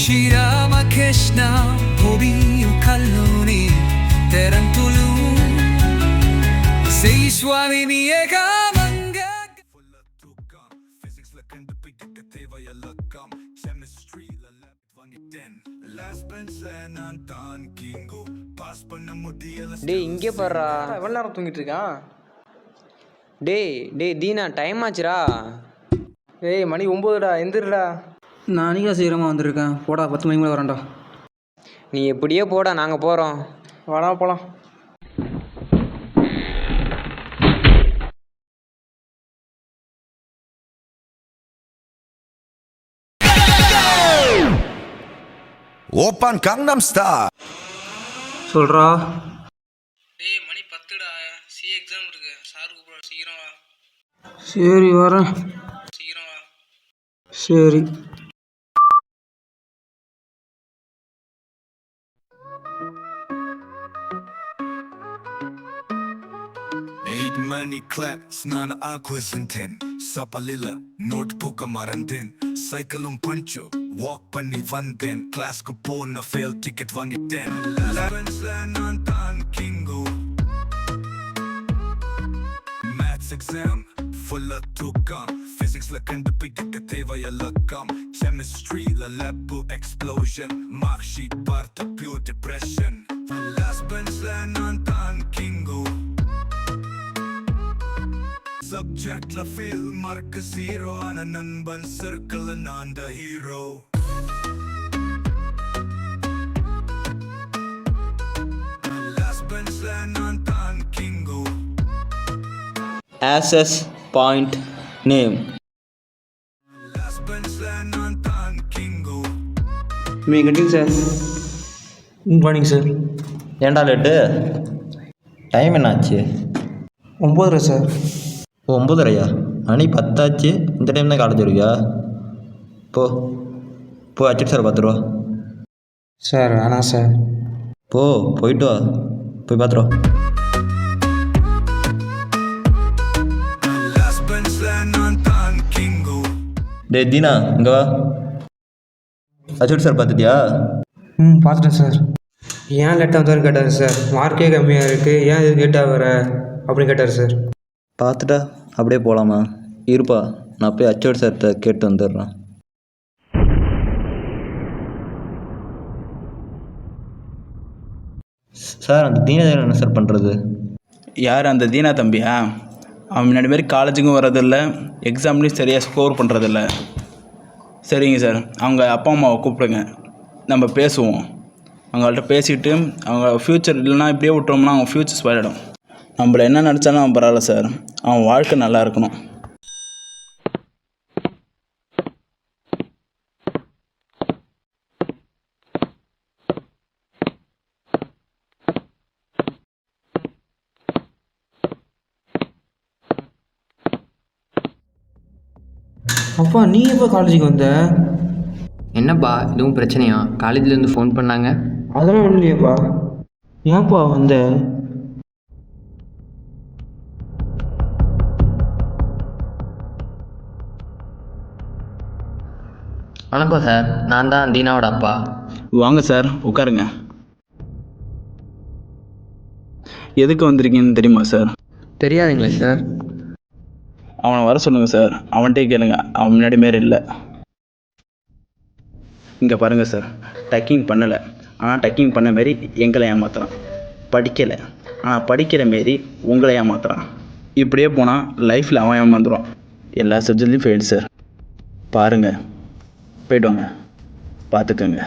Shirama Krishna Hobiyu Kalluni Terantulu Say Swami Niyagamanga Full of tukam Physics lakanda pidikka thevaya lakam Chemistry la lab vangi 10 Last bench nan tan kingo Pass panna mudiyala டேய் இங்கே பாருடா. எவ்வளோ நேரம் தூங்கிட்டு இருக்கான்? டேய் Dheena time ஆச்சுடா. ஏய் மணி 9டா, எந்திரடா. நான் அன்றைக்கா சீக்கிரமாக வந்திருக்கேன். போடா 10 மணிக்கு மேலே வரேன்டா. நீ எப்படியோ போடா, நாங்கள் போகிறோம். வாடா போகலாம். Open Gangnam Style. சொல்கிறா. டேய் மணி 10டா, சி எக்ஸாம் இருக்கு. சார் கூப்பிட சீக்கிரம் வா. சரி வரேன். சீக்கிரம் வா. சரி. Eight money clap, snana aquasantin Sapalila, notebook marandin Cycle puncho, walk panni vandin Class ko na fail ticket vangi 10 Lavens nan tan kingo Maths exam, full of tukam Physics la kandupidikka thevaya lakam Chemistry la lab explosion Mark sheet parta pure depression Last bench nan tan kingo Subject la fail mark zero Ana nanban circle nan the hero Last bench la nan tan kingo Access point name. Last bench la nan tan kingo May cutting sir. Morning sir. ஏன்டா late? Time என்னாச்சு? 9:30 sir. 9:30யா? மணி 10 ஆச்சு. இந்த time தான் college வருவியா? போ போ அச்சிட் sir பார்த்துருவா. Sir வேணாம் sir. போயிட்டு வா, போய் பார்த்துருவா. Last bench la nan tan kingo டேய் தீனா இங்கே வா. அச்சிட் சார் பார்த்துட்டியா? பார்த்துட்டேன் சார். ஏன் லேட்டாக வந்தாலும் கேட்டார் சார். மார்க்கே கம்மியாக இருக்குது, ஏன் இது லேட்டாக வர அப்படின்னு கேட்டார் சார். பார்த்துட்டா அப்படியே போகலாமா? இருப்பா, நான் போய் அச்சோட் சார்கிட்ட கேட்டு வந்துடுறேன். சார் அந்த தீனா என்ன சார் பண்ணுறது? யார் அந்த தீனா தம்பியா? அவன் முன்னாடி மாரி காலேஜுக்கும் வரதில்லை, எக்ஸாம்லேயும் சரியாக ஸ்கோர் பண்ணுறதில்ல. சரிங்க சார், அவங்க அப்பா அம்மாவை கூப்பிடுங்க, நம்ம பேசுவோம். அவங்கள்ட்ட பேசிக்கிட்டு அவங்க ஃப்யூச்சர் இல்லைனா இப்படியே விட்டோம்னா அவங்க ஃப்யூச்சர் ஸ்பாயில் ஆகிடும். நம்மள என்ன நினச்சாலும் அவன் பரவாயில்ல சார், அவன் வாழ்க்கை நல்லா இருக்கணும். அப்பா நீ எப்போ காலேஜுக்கு வந்த? என்னப்பா எதுவும் பிரச்சனையா? காலேஜ்லேருந்து ஃபோன் பண்ணாங்க. அதெல்லாம் ஒன்றும் இல்லையாப்பா. ஏன்ப்பா வந்த? வணக்கம் சார், நான் தான் தீனாவோட அப்பா. வாங்க சார், உட்காருங்க. எதுக்கு வந்திருக்கீங்கன்னு தெரியுமா சார்? தெரியாதுங்களே சார். அவனை வர சொல்லுங்கள் சார், அவன்கிட்டே கேளுங்க, அவன் முன்னாடி மாரி இல்லை. இங்கே பாருங்கள் சார், டக்கிங் பண்ணலை, ஆனால் டக்கிங் பண்ண மாரி எங்களை ஏமாத்துறான். படிக்கலை, ஆனால் படிக்கிற மாரி உங்களை ஏமாத்துறான். இப்படியே போனால் லைஃப்பில் அவன் ஏமாந்துடும். எல்லா சப்ஜெக்ட்லேயும் ஃபெயில் சார். பாருங்கள், போய்ட்டு வாங்க, பார்த்துக்கோங்க.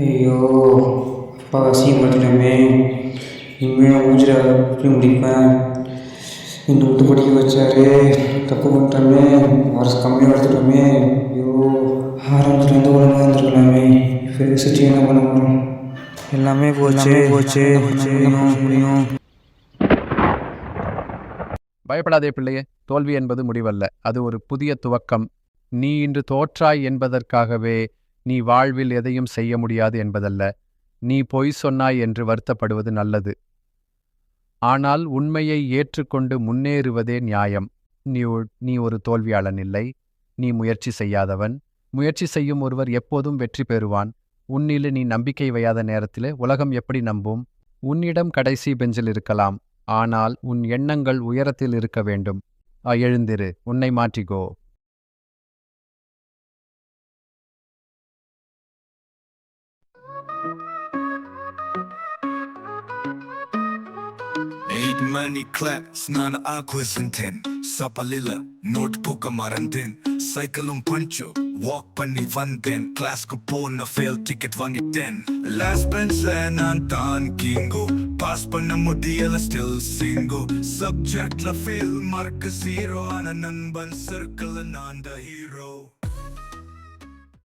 ஐயோ அப்பா அசிங்கப்படுத்திட்டோமே. இனிமேல் மூஞ்சில் எப்படி முடிப்பேன்? இன்னும் விட்டு படிக்க வச்சாரு, தப்பு பண்ணிட்டோமே, மார்க்ஸ் கம்மியாக எடுத்துட்டோமே. ஐயோ ஆரம்பத்துலேருந்து ஒழுங்காக இருந்துருக்கலாமே. இப்போ யோசிச்சு என்ன பண்ண முடியும்? எல்லாமே போச்சு போச்சு முடியும். பயப்படாதே பிள்ளையே, தோல்வி என்பது முடிவல்ல, அது ஒரு புதிய துவக்கம். நீ இன்று தோற்றாய் என்பதற்காகவே நீ வாழ்வில் எதையும் செய்ய முடியாது என்பதல்ல. நீ பொய் சொன்னாய் என்று வருத்தப்படுவது நல்லது. ஆனால் உண்மையை ஏற்றுக்கொண்டு முன்னேறுவதே நியாயம். நீ ஒரு தோல்வியாளன் இல்லை. நீ முயற்சி செய்யாதவன். முயற்சி செய்யும் ஒருவர் எப்போதும் வெற்றி பெறுவான். உன்னில் நீ நம்பிக்கை வையாத நேரத்திலே உலகம் எப்படி நம்பும்? உன்னிடம் கடைசி பெஞ்சில் இருக்கலாம். ஆனால் உன் எண்ணங்கள் உயரத்தில் இருக்க வேண்டும். எழுந்திரு, உன்னை மாற்றிக்கோ. Eight money clap, snana aquas and 10 Sapalilla, notebook marandin Cycle pancho, walk panni vanden Class ko pona fail ticket vangi 10 Last bench nan tan kingo Pass panna mudiyala still single Subject la fail mark 0 Ana nanban circle nan the hero